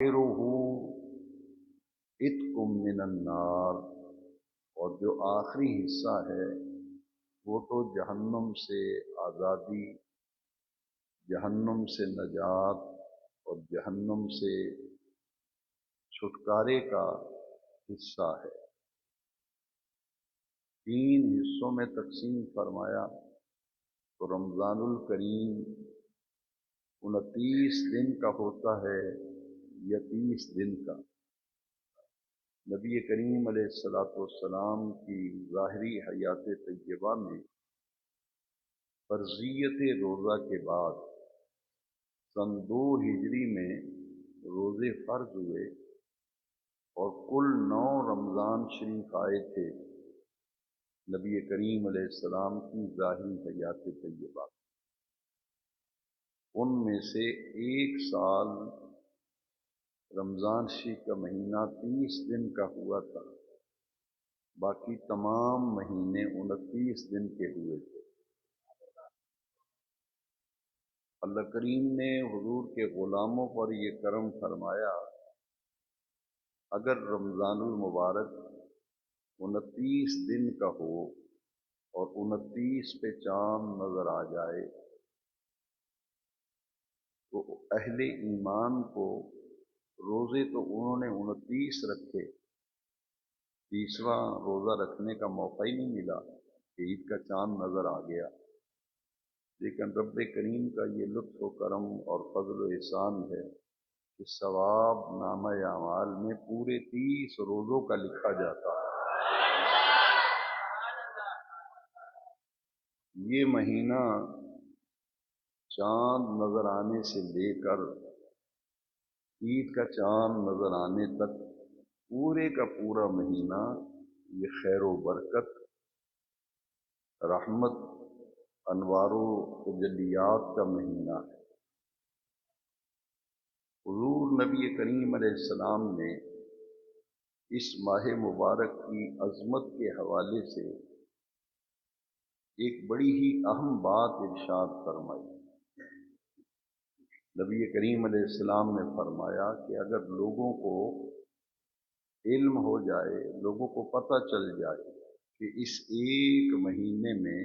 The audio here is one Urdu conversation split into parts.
آخرہ اتقم من النار، اور جو آخری حصہ ہے وہ تو جہنم سے آزادی، جہنم سے نجات اور جہنم سے چھٹکارے کا حصہ ہے۔ 3 حصوں میں تقسیم فرمایا تو رمضان الکریم 29 دن کا ہوتا ہے یا 30 دن کا۔ نبی کریم علیہ الصلوۃ والسلام کی ظاہری حیات طیبہ میں فرضیت روزہ کے بعد سن 2 ہجری میں روزے فرض ہوئے اور کل 9 رمضان شریف آئے تھے نبی کریم علیہ السلام کی ظاہری حیات طیبہ۔ ان میں سے 1 سال رمضان شریف کا مہینہ 30 دن کا ہوا تھا، باقی تمام مہینے 29 دن کے ہوئے تھے۔ اللہ کریم نے حضور کے غلاموں پر یہ کرم فرمایا، اگر رمضان المبارک 29 دن کا ہو اور 29 پہ چاند نظر آ جائے تو اہل ایمان کو روزے تو انہوں نے 29 رکھے، 30واں روزہ رکھنے کا موقع ہی نہیں ملا کہ عید کا چاند نظر آ گیا، لیکن رب کریم کا یہ لطف و کرم اور فضل و احسان ہے کہ ثواب نامہ اعمال میں پورے 30 روزوں کا لکھا جاتا ہے۔ یہ مہینہ چاند نظر آنے سے لے کر عید کا چاند نظر آنے تک پورے کا پورا مہینہ یہ خیر و برکت، رحمت، انوار و تجلیات کا مہینہ ہے۔ حضور نبی کریم علیہ السلام نے اس ماہ مبارک کی عظمت کے حوالے سے ایک بڑی ہی اہم بات ارشاد فرمائی۔ نبی کریم علیہ السلام نے فرمایا کہ اگر لوگوں کو علم ہو جائے، لوگوں کو پتہ چل جائے کہ اس ایک مہینے میں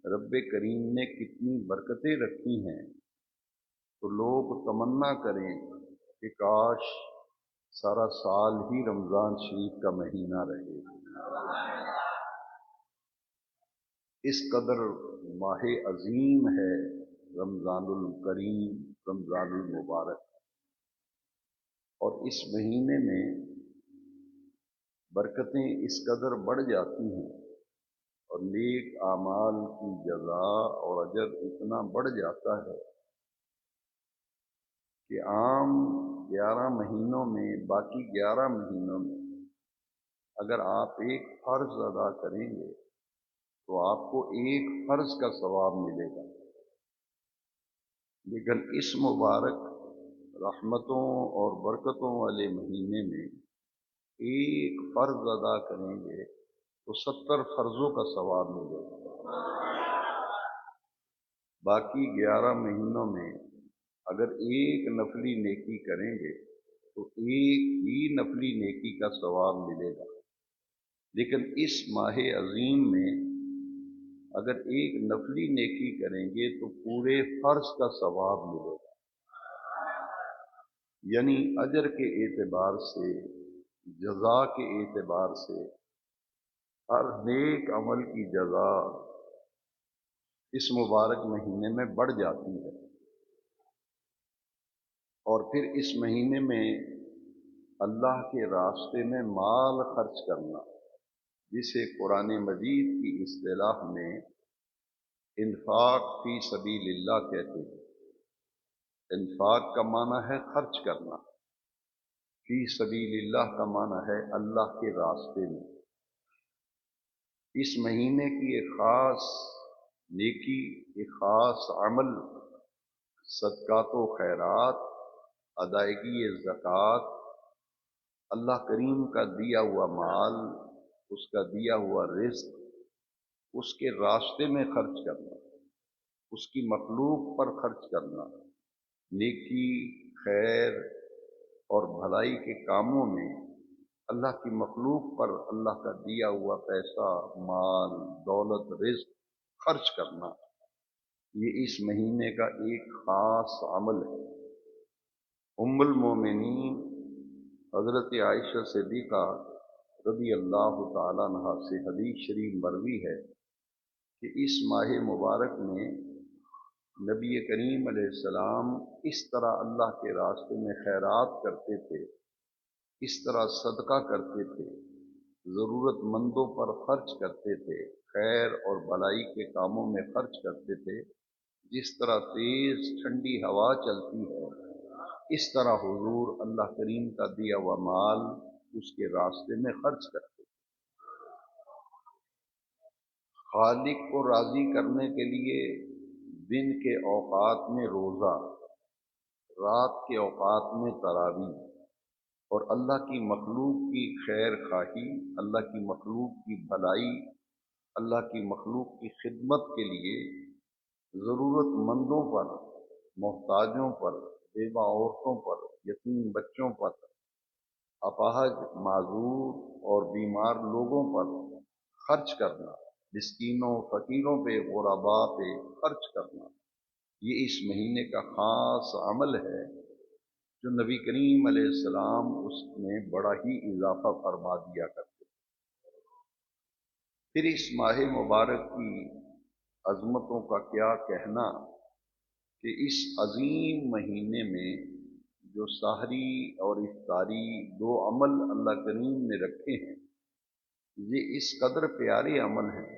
رب کریم نے کتنی برکتیں رکھی ہیں، تو لوگ تمنا کریں کہ کاش سارا سال ہی رمضان شریف کا مہینہ رہے۔ اس قدر ماہ عظیم ہے رمضان الکریم، رمضان المبارک، اور اس مہینے میں برکتیں اس قدر بڑھ جاتی ہیں اور نیک اعمال کی جزا اور اجر اتنا بڑھ جاتا ہے کہ عام 11 مہینوں میں، باقی 11 مہینوں میں اگر آپ ایک فرض ادا کریں گے تو آپ کو ایک فرض کا ثواب ملے گا، لیکن اس مبارک رحمتوں اور برکتوں والے مہینے میں ایک فرض ادا کریں گے تو 70 فرضوں کا ثواب ملے گا۔ باقی 11 مہینوں میں اگر ایک نفلی نیکی کریں گے تو ایک ہی نفلی نیکی کا ثواب ملے گا، لیکن اس ماہ عظیم میں اگر ایک نفلی نیکی کریں گے تو پورے فرض کا ثواب ملے گا۔ یعنی اجر کے اعتبار سے، جزا کے اعتبار سے ہر نیک عمل کی جزا اس مبارک مہینے میں بڑھ جاتی ہے۔ اور پھر اس مہینے میں اللہ کے راستے میں مال خرچ کرنا، جسے قرآن مجید کی اصطلاح میں انفاق فی سبیل اللہ کہتے ہیں۔ انفاق کا معنی ہے خرچ کرنا، فی سبیل اللہ کا معنی ہے اللہ کے راستے میں۔ اس مہینے کی ایک خاص نیکی، ایک خاص عمل صدقات و خیرات، ادائیگی زکوٰۃ، اللہ کریم کا دیا ہوا مال، اس کا دیا ہوا رزق اس کے راستے میں خرچ کرنا، اس کی مخلوق پر خرچ کرنا، نیکی، خیر، بھلائی کے کاموں میں اللہ کی مخلوق پر اللہ کا دیا ہوا پیسہ، مال، دولت، رزق خرچ کرنا، یہ اس مہینے کا ایک خاص عمل ہے۔ ام المومنین حضرت عائشہ صدیقہ رضی اللہ تعالیٰ عنہا سے حدیث شریف مروی ہے کہ اس ماہ مبارک میں نبی کریم علیہ السلام اس طرح اللہ کے راستے میں خیرات کرتے تھے، اس طرح صدقہ کرتے تھے، ضرورت مندوں پر خرچ کرتے تھے، خیر اور بھلائی کے کاموں میں خرچ کرتے تھے، جس طرح تیز ٹھنڈی ہوا چلتی ہے اس طرح حضور اللہ کریم کا دیا ہوا مال اس کے راستے میں خرچ کرتے تھے۔ خالق کو راضی کرنے کے لیے دن کے اوقات میں روزہ، رات کے اوقات میں تراویح، اور اللہ کی مخلوق کی خیر خواہی، اللہ کی مخلوق کی بھلائی، اللہ کی مخلوق کی خدمت کے لیے ضرورت مندوں پر، محتاجوں پر، بیوہ عورتوں پر، یتیم بچوں پر، اپاہج، معذور اور بیمار لوگوں پر خرچ کرنا، مسکینوں، فقیروں پہ، غرباء پہ خرچ کرنا، یہ اس مہینے کا خاص عمل ہے جو نبی کریم علیہ السلام اس میں بڑا ہی اضافہ فرما دیا کرتے۔ پھر اس ماہ مبارک کی عظمتوں کا کیا کہنا کہ اس عظیم مہینے میں جو سحری اور افطاری دو عمل اللہ کریم نے رکھے ہیں، یہ اس قدر پیارے عمل ہیں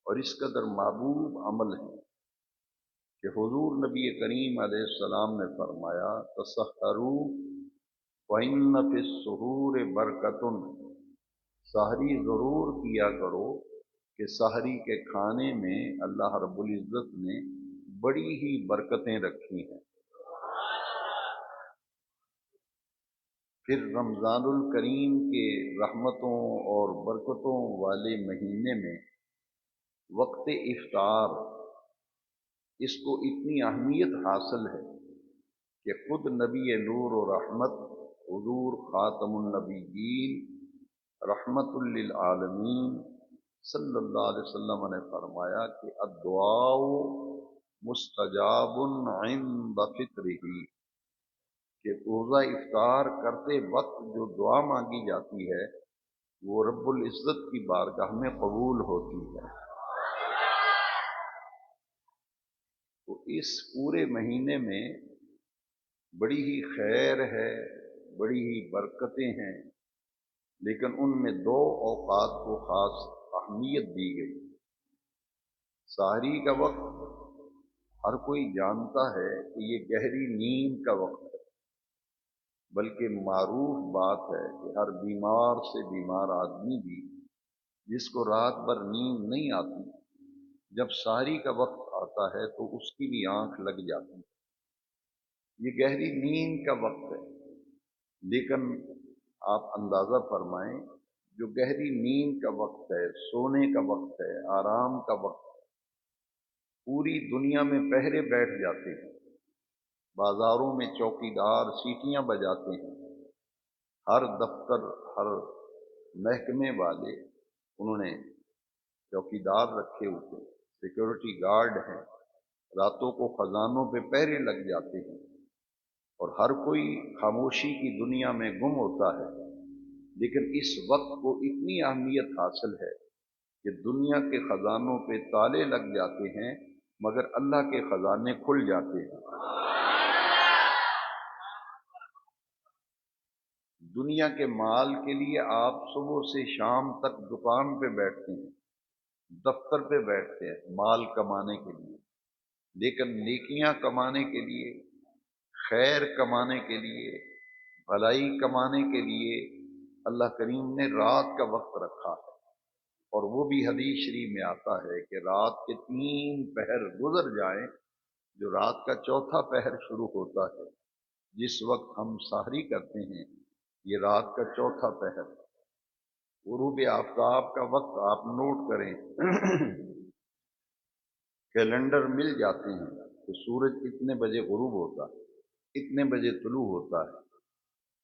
اور اس قدر محبوب عمل ہیں کہ حضور نبی کریم علیہ السلام نے فرمایا تسحروا وَإِنَّ فِي السُّحُورِ بَرَکَةٌ، سحری ضرور کیا کرو کہ سحری کے کھانے میں اللہ رب العزت نے بڑی ہی برکتیں رکھی ہیں۔ پھر رمضان الکریم کے رحمتوں اور برکتوں والے مہینے میں وقت افطار، اس کو اتنی اہمیت حاصل ہے کہ خود نبی نور و رحمت حضور خاتم النبیین رحمت للعالمین صلی اللہ علیہ وسلم نے فرمایا کہ الدعاء مستجاب عند فطرہ، کہ روزہ افطار کرتے وقت جو دعا مانگی جاتی ہے وہ رب العزت کی بارگاہ میں قبول ہوتی ہے۔ تو اس پورے مہینے میں بڑی ہی خیر ہے، بڑی ہی برکتیں ہیں، لیکن ان میں دو اوقات کو خاص اہمیت دی گئی۔ سحری کا وقت ہر کوئی جانتا ہے کہ یہ گہری نیند کا وقت ہے، بلکہ معروف بات ہے کہ ہر بیمار سے بیمار آدمی بھی جس کو رات بھر نیند نہیں آتی، جب سحری کا وقت آتا ہے تو اس کی بھی آنکھ لگ جاتی ہے۔ یہ گہری نیند کا وقت ہے، لیکن آپ اندازہ فرمائیں جو گہری نیند کا وقت ہے، سونے کا وقت ہے، آرام کا وقت ہے، پوری دنیا میں پہرے بیٹھ جاتے ہیں، بازاروں میں چوکیدار سیٹیاں بجاتے ہیں، ہر دفتر، ہر محکمے والے انہوں نے چوکیدار رکھے ہوتے ہیں، سیکورٹی گارڈ ہیں، راتوں کو خزانوں پہ پہرے لگ جاتے ہیں، اور ہر کوئی خاموشی کی دنیا میں گم ہوتا ہے، لیکن اس وقت کو اتنی اہمیت حاصل ہے کہ دنیا کے خزانوں پہ تالے لگ جاتے ہیں مگر اللہ کے خزانے کھل جاتے ہیں۔ دنیا کے مال کے لیے آپ صبح سے شام تک دکان پہ بیٹھتے ہیں، دفتر پہ بیٹھتے ہیں مال کمانے کے لیے، لیکن نیکیاں کمانے کے لیے، خیر کمانے کے لیے، بھلائی کمانے کے لیے اللہ کریم نے رات کا وقت رکھا ہے، اور وہ بھی حدیث شریف میں آتا ہے کہ رات کے 3 پہر گزر جائیں، جو رات کا چوتھا پہر شروع ہوتا ہے، جس وقت ہم سحری کرتے ہیں، یہ رات کا چوتھا پہر، غروب آفتاب کا وقت آپ نوٹ کریں کیلنڈر مل جاتے ہیں کہ سورج اتنے بجے غروب ہوتا ہے، اتنے بجے طلوع ہوتا ہے،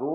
2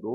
2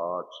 8।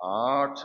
8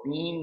3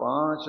5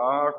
8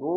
2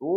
2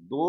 2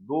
2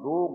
2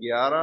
11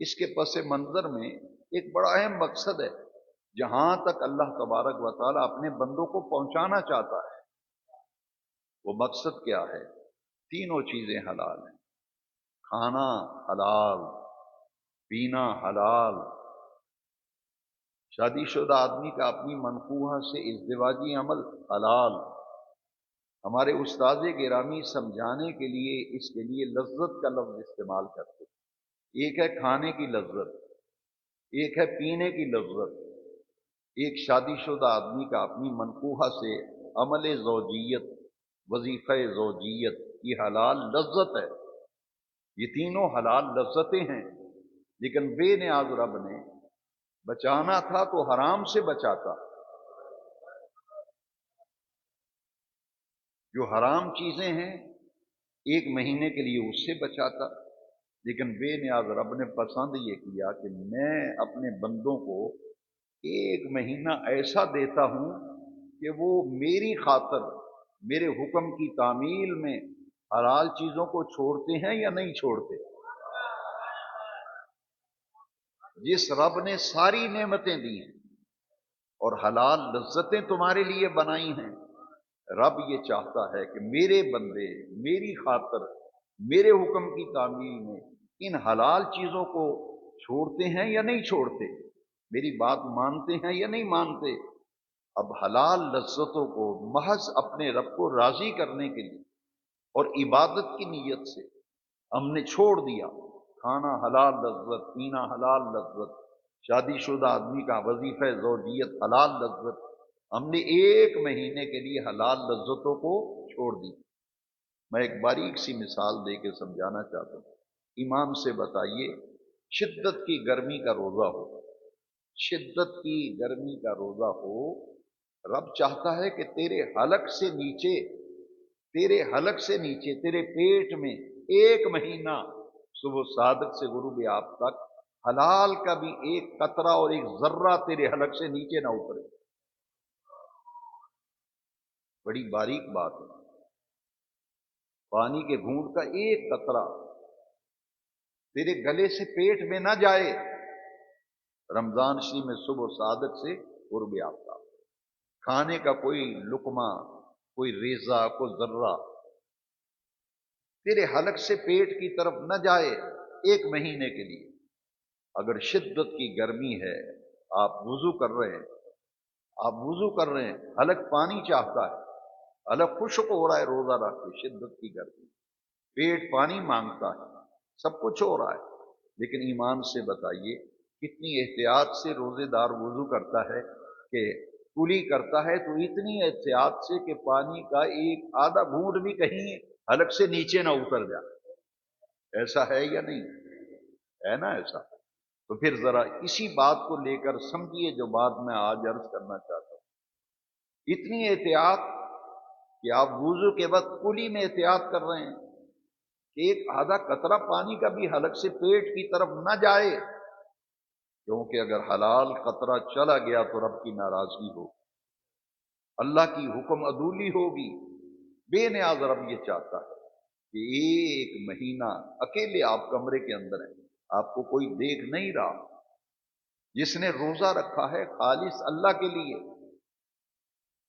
اس کے پس منظر میں ایک بڑا اہم مقصد ہے، جہاں تک اللہ تبارک و تعالیٰ اپنے بندوں کو پہنچانا چاہتا ہے، وہ مقصد کیا ہے؟ تینوں چیزیں حلال ہیں، کھانا حلال، پینا حلال، شادی شدہ آدمی کا اپنی منقوہہ سے ازدواجی عمل حلال۔ ہمارے استاد گرامی سمجھانے کے لیے اس کے لیے لذت کا لفظ استعمال کرتے ہیں۔ ایک ہے کھانے کی لذت، ایک ہے پینے کی لذت، ایک شادی شدہ آدمی کا اپنی منقوہہ سے عمل زوجیت، وظیفہ زوجیت، یہ حلال لذت ہے۔ یہ تینوں حلال لذتیں ہیں، لیکن بے نیاز رب نے بچانا تھا تو حرام سے بچاتا، جو حرام چیزیں ہیں ایک مہینے کے لیے اس سے بچاتا، لیکن بے نیاز رب نے پسند یہ کیا کہ میں اپنے بندوں کو ایک مہینہ ایسا دیتا ہوں کہ وہ میری خاطر میرے حکم کی تعمیل میں حلال چیزوں کو چھوڑتے ہیں یا نہیں چھوڑتے۔ جس رب نے ساری نعمتیں دی ہیں اور حلال لذتیں تمہارے لیے بنائی ہیں، رب یہ چاہتا ہے کہ میرے بندے میری خاطر میرے حکم کی تعمیل میں ان حلال چیزوں کو چھوڑتے ہیں یا نہیں چھوڑتے، میری بات مانتے ہیں یا نہیں مانتے۔ اب حلال لذتوں کو محض اپنے رب کو راضی کرنے کے لیے اور عبادت کی نیت سے ہم نے چھوڑ دیا۔ کھانا حلال لذت، پینا حلال لذت، شادی شدہ آدمی کا وظیفہ زوجیت حلال لذت، ہم نے ایک مہینے کے لیے حلال لذتوں کو چھوڑ دی۔ میں ایک باریک سی مثال دے کے سمجھانا چاہتا ہوں۔ ایمان سے بتائیے، شدت کی گرمی کا روزہ ہو، شدت کی گرمی کا روزہ ہو، رب چاہتا ہے کہ تیرے حلق سے نیچے، تیرے حلق سے نیچے تیرے پیٹ میں ایک مہینہ صبح صادق سے غروب آفتاب تک حلال کا بھی ایک قطرہ اور ایک ذرہ تیرے حلق سے نیچے نہ اترے۔ بڑی باریک بات ہے، پانی کے گھونٹ کا ایک قطرہ تیرے گلے سے پیٹ میں نہ جائے رمضان شریف میں صبح صادق سے غروب آفتاب۔ کھانے کا کوئی لقمہ، کوئی ریزہ، کوئی ذرہ تیرے حلق سے پیٹ کی طرف نہ جائے ایک مہینے کے لیے۔ اگر شدت کی گرمی ہے، آپ وضو کر رہے ہیں، آپ وضو کر رہے ہیں، حلق پانی چاہتا ہے، حلق خشک ہو رہا ہے روزہ رکھ کے، شدت کی گرمی، پیٹ پانی مانگتا ہے، سب کچھ ہو رہا ہے، لیکن ایمان سے بتائیے کتنی احتیاط سے روزے دار وضو کرتا ہے کہ کلی کرتا ہے تو اتنی احتیاط سے کہ پانی کا ایک آدھا گھونٹ بھی کہیں حلق سے نیچے نہ اتر جائے۔ ایسا ہے یا نہیں ہے؟ نا ایسا؟ تو پھر ذرا اسی بات کو لے کر سمجھیے جو بات میں آج عرض کرنا چاہتا ہوں۔ اتنی احتیاط کہ آپ وضو کے وقت کلی میں احتیاط کر رہے ہیں کہ ایک آدھا قطرہ پانی کا بھی حلق سے پیٹ کی طرف نہ جائے، کیونکہ اگر حلال قطرہ چلا گیا تو رب کی ناراضگی ہوگی، اللہ کی حکم عدولی ہوگی۔ بے نیاز رب یہ چاہتا ہے کہ ایک مہینہ اکیلے آپ کمرے کے اندر ہیں، آپ کو کوئی دیکھ نہیں رہا، جس نے روزہ رکھا ہے خالص اللہ کے لیے،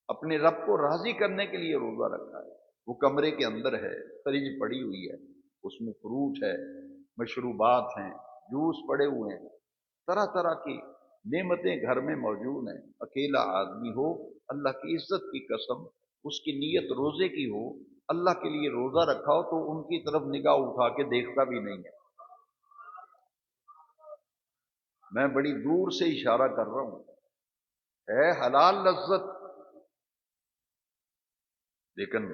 اپنے رب کو راضی کرنے کے لیے روزہ رکھا ہے، وہ کمرے کے اندر ہے، فریج پڑی ہوئی ہے، اس میں فروٹ ہے، مشروبات ہیں، جوس پڑے ہوئے ہیں، طرح طرح کی نعمتیں گھر میں موجود ہیں، اکیلا آدمی ہو، اللہ کی عزت کی قسم اس کی نیت روزے کی ہو، اللہ کے لیے روزہ رکھا ہو تو ان کی طرف نگاہ اٹھا کے دیکھتا بھی نہیں ہے۔ میں بڑی دور سے اشارہ کر رہا ہوں، ہے حلال لذت، لیکن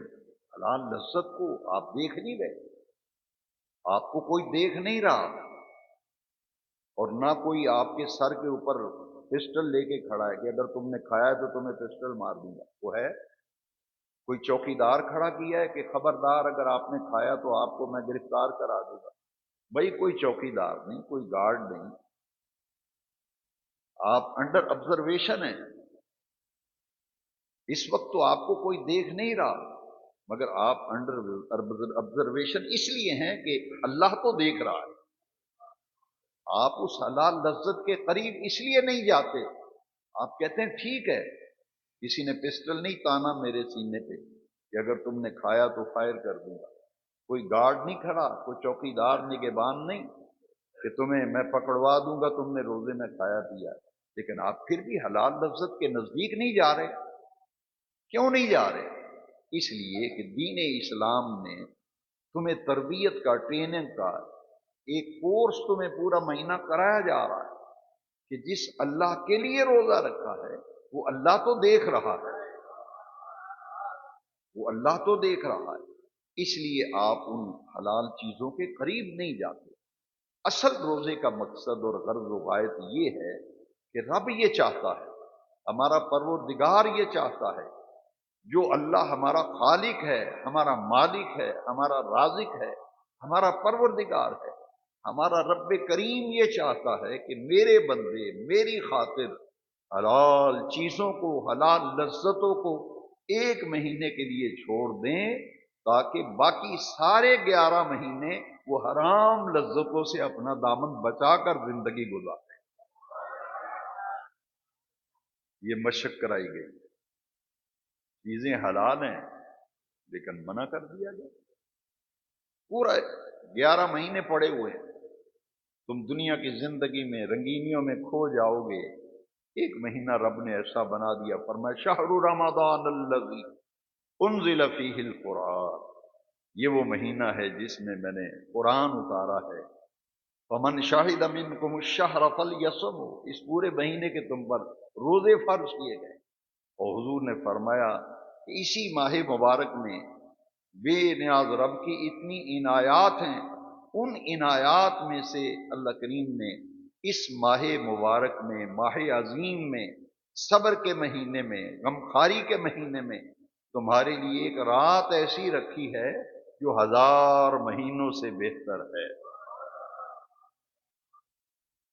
حلال لذت کو آپ دیکھ نہیں رہے، آپ کو کوئی دیکھ نہیں رہا، اور نہ کوئی آپ کے سر کے اوپر پسٹل لے کے کھڑا ہے کہ اگر تم نے کھایا ہے تو تمہیں پسٹل مار دوں گا۔ وہ ہے کوئی چوکیدار کھڑا کیا ہے کہ خبردار اگر آپ نے کھایا تو آپ کو میں گرفتار کرا دوں گا؟ بھائی کوئی چوکیدار نہیں، کوئی گارڈ نہیں، آپ انڈر آبزرویشن ہیں، اس وقت تو آپ کو کوئی دیکھ نہیں رہا، مگر آپ انڈر آبزرویشن اس لیے ہیں کہ اللہ تو دیکھ رہا ہے، آپ اس حلال لذت کے قریب اس لیے نہیں جاتے، آپ کہتے ہیں ٹھیک ہے، کسی نے پسٹل نہیں تانا میرے سینے پہ کہ اگر تم نے کھایا تو فائر کر دوں گا، کوئی گارڈ نہیں کھڑا، کوئی چوکیدار نگہبان نہیں کہ تمہیں میں پکڑوا دوں گا تم نے روزے میں کھایا پیا، لیکن آپ پھر بھی حلال لذت کے نزدیک نہیں جا رہے۔ کیوں نہیں جا رہے؟ اس لیے کہ دین اسلام نے تمہیں تربیت کا، ٹریننگ کا ایک کورس تمہیں پورا مہینہ کرایا جا رہا ہے کہ جس اللہ کے لیے روزہ رکھا ہے وہ اللہ تو دیکھ رہا ہے، وہ اللہ تو دیکھ رہا ہے، اس لیے آپ ان حلال چیزوں کے قریب نہیں جاتے۔ اصل روزے کا مقصد اور غرض و غایت یہ ہے کہ رب یہ چاہتا ہے، ہمارا پروردگار یہ چاہتا ہے، جو اللہ ہمارا خالق ہے، ہمارا مالک ہے، ہمارا رازق ہے، ہمارا پروردگار ہے، ہمارا رب کریم یہ چاہتا ہے کہ میرے بندے میری خاطر حلال چیزوں کو، حلال لذتوں کو ایک مہینے کے لیے چھوڑ دیں، تاکہ باقی سارے 11 مہینے وہ حرام لذتوں سے اپنا دامن بچا کر زندگی گزاریں۔ یہ مشق کرائی گئی، چیزیں حلال ہیں لیکن منع کر دیا گیا۔ پورا 11 مہینے پڑے ہوئے ہیں، تم دنیا کی زندگی میں رنگینیوں میں کھو جاؤ گے، ایک مہینہ رب نے ایسا بنا دیا، فرمایا شہر رمضان الذی انزل فیہ القرآن، یہ وہ مہینہ ہے جس میں نے قرآن اتارا ہے، فمن شاہد منکم الشہر فلیصمہ، اس پورے مہینے کے تم پر روزے فرض کیے گئے۔ اور حضور نے فرمایا کہ اسی ماہ مبارک میں بے نیاز رب کی اتنی عنایات ہیں، ان عنایات میں سے اللہ کریم نے اس ماہ مبارک میں، ماہ عظیم میں، صبر کے مہینے میں، غمخواری کے مہینے میں تمہارے لیے ایک رات ایسی رکھی ہے جو 1000 مہینوں سے بہتر ہے۔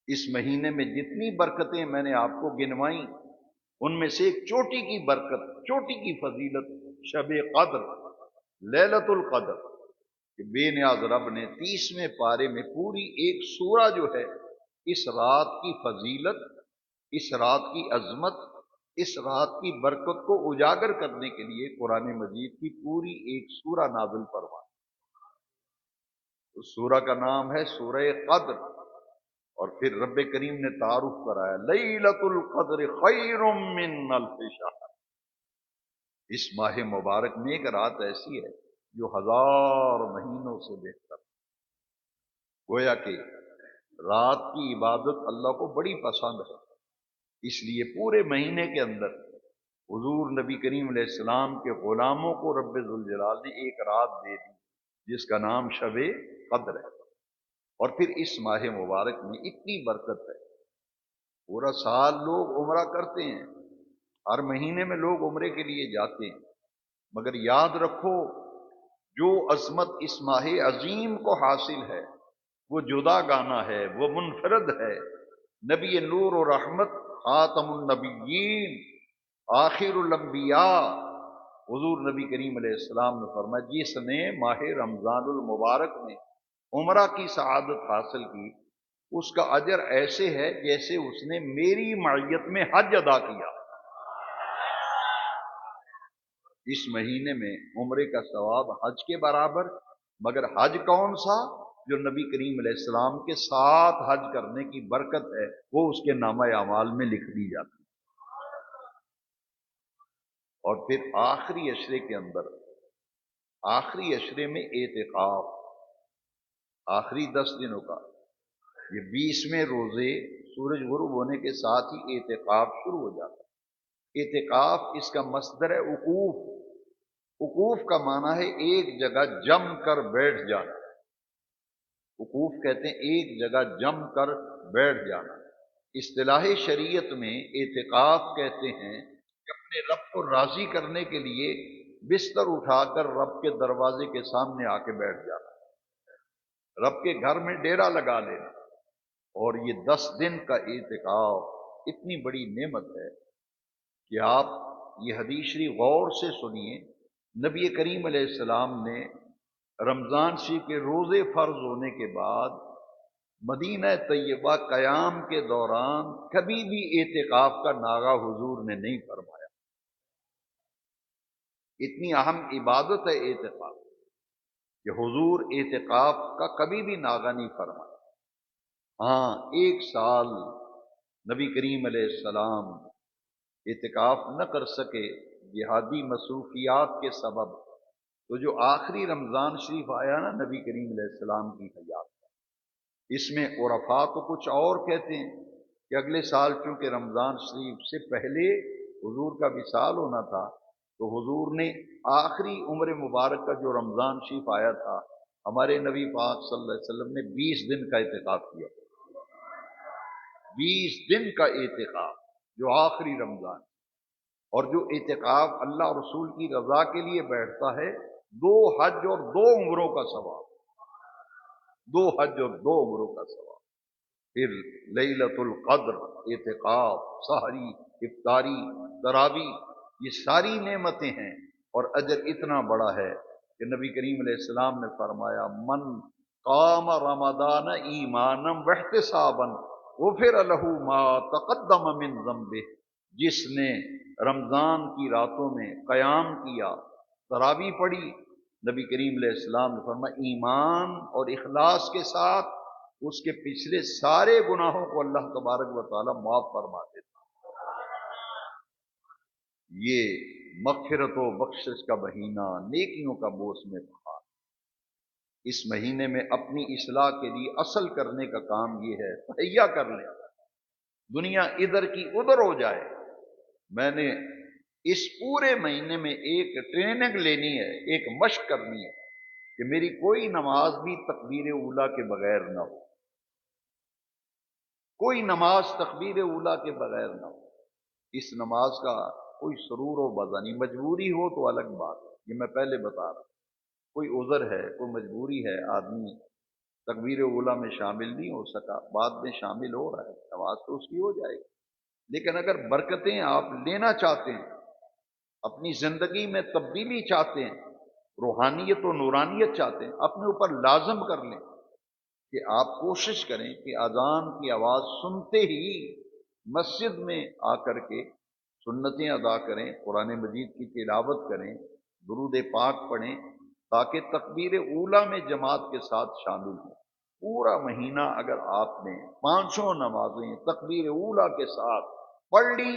اس مہینے میں جتنی برکتیں میں نے آپ کو گنوائیں، ان میں سے ایک چوٹی کی برکت، چوٹی کی فضیلت شب قدر، لیلۃ القدر، کہ بے نیاز رب نے 30ویں پارے میں پوری ایک سورہ جو ہے اس رات کی فضیلت، اس رات کی عظمت، اس رات کی برکت کو اجاگر کرنے کے لیے قرآن مجید کی پوری ایک سورہ نازل فرمائی۔ اس سورہ کا نام ہے سورہ قدر، اور پھر رب کریم نے تعارف کرایا لیلۃ القدر خیر من الف شہر، اس ماہ مبارک میں ایک رات ایسی ہے جو 1000 مہینوں سے بہتر۔ گویا کہ رات کی عبادت اللہ کو بڑی پسند ہے، اس لیے پورے مہینے کے اندر حضور نبی کریم علیہ السلام کے غلاموں کو رب ذوالجلال نے ایک رات دے دی جس کا نام شب قدر ہے۔ اور پھر اس ماہ مبارک میں اتنی برکت ہے، پورا سال لوگ عمرہ کرتے ہیں، ہر مہینے میں لوگ عمرے کے لیے جاتے ہیں، مگر یاد رکھو جو عظمت اس ماہ عظیم کو حاصل ہے وہ جدا گانا ہے، وہ منفرد ہے۔ نبی نور و رحمت، خاتم النبیین، آخر الانبیاء، حضور نبی کریم علیہ السلام نے فرمایا جس نے ماہ رمضان المبارک میں عمرہ کی سعادت حاصل کی، اس کا اجر ایسے ہے جیسے اس نے میری معیت میں حج ادا کیا۔ اس مہینے میں عمرے کا ثواب حج کے برابر، مگر حج کون سا؟ جو نبی کریم علیہ السلام کے ساتھ حج کرنے کی برکت ہے، وہ اس کے نامہ اعمال میں لکھ دی جاتی ہے۔ اور پھر آخری عشرے کے اندر، آخری عشرے میں اعتکاف، آخری 10 دنوں کا، یہ 20ویں روزے سورج غروب ہونے کے ساتھ ہی اعتکاف شروع ہو جاتا ہے۔ اعتکاف اس کا مصدر ہے وقوف، وقوف کا معنی ہے ایک جگہ جم کر بیٹھ جانا، وقوف کہتے ہیں ایک جگہ جم کر بیٹھ جانا۔ اصطلاح شریعت میں اعتکاف کہتے ہیں کہ اپنے رب کو راضی کرنے کے لیے بستر اٹھا کر رب کے دروازے کے سامنے آ کے بیٹھ جانا، رب کے گھر میں ڈیرا لگا لینا۔ اور یہ 10 دن کا اعتکاف اتنی بڑی نعمت ہے کہ آپ یہ حدیث شریف غور سے سنیے۔ نبی کریم علیہ السلام نے رمضان شریف کے روزے فرض ہونے کے بعد مدینہ طیبہ قیام کے دوران کبھی بھی اعتکاف کا ناغہ حضور نے نہیں فرمایا. اتنی اہم عبادت ہے اعتکاف کہ حضور اعتکاف کا کبھی بھی ناغہ نہیں فرمایا. ہاں، ایک سال نبی کریم علیہ السلام اعتکاف نہ کر سکے جہادی مصروفیات کے سبب، تو جو آخری رمضان شریف آیا نا نبی کریم علیہ السلام کی حیات، اس میں عرفاء تو کچھ اور کہتے ہیں کہ اگلے سال چونکہ رمضان شریف سے پہلے حضور کا وصال ہونا تھا، تو حضور نے آخری عمر مبارک کا جو رمضان شریف آیا تھا، ہمارے نبی پاک صلی اللہ علیہ وسلم نے 20 دن کا اعتکاف کیا. 20 دن کا اعتکاف جو آخری رمضان. اور جو اعتکاف اللہ اور رسول کی رضا کے لیے بیٹھتا ہے، 2 حج اور 2 عمروں کا ثواب. 2 حج اور 2 عمروں کا ثواب. پھر لیلۃ القدر، اعتکاف، سحری، افطاری، تراوی، یہ ساری نعمتیں ہیں. اور اجر اتنا بڑا ہے کہ نبی کریم علیہ السلام نے فرمایا من قام رمضان ایمانا واحتسابا غفر له ما تقدم من ذنبه. جس نے رمضان کی راتوں میں قیام کیا، تراوی پڑھی، نبی کریم علیہ السلام نے فرمایا ایمان اور اخلاص کے ساتھ اس کے پچھلے سارے گناہوں کو اللہ تبارک و تعالی معاف فرما دیتا. یہ مغفرت و بخشش کا مہینہ، نیکیوں کا موسم بہار. اس مہینے میں اپنی اصلاح کے لیے اصل کرنے کا کام یہ ہے، تہیا کر لیں، دنیا ادھر کی ادھر ہو جائے. میں نے اس پورے مہینے میں ایک ٹریننگ لینی ہے، ایک مشق کرنی ہے کہ میری کوئی نماز بھی تکبیر اولیٰ کے بغیر نہ ہو. کوئی نماز تکبیر اولیٰ کے بغیر نہ ہو. اس نماز کا کوئی سرور و مزہ نہیں. مجبوری ہو تو الگ بات ہے، یہ میں پہلے بتا رہا ہوں. کوئی عذر ہے، کوئی مجبوری ہے، آدمی تکبیر اولیٰ میں شامل نہیں ہو سکا، بعد میں شامل ہو رہا ہے، نماز تو اس کی ہو جائے گی. لیکن اگر برکتیں آپ لینا چاہتے ہیں، اپنی زندگی میں تبدیلی چاہتے ہیں، روحانیت و نورانیت چاہتے ہیں، اپنے اوپر لازم کر لیں کہ آپ کوشش کریں کہ اذان کی آواز سنتے ہی مسجد میں آ کر کے سنتیں ادا کریں، قرآن مجید کی تلاوت کریں، درود پاک پڑھیں، تاکہ تکبیر اولیٰ میں جماعت کے ساتھ شامل ہوں. پورا مہینہ اگر آپ نے 5 نمازیں تکبیر اولیٰ کے ساتھ پڑھ لی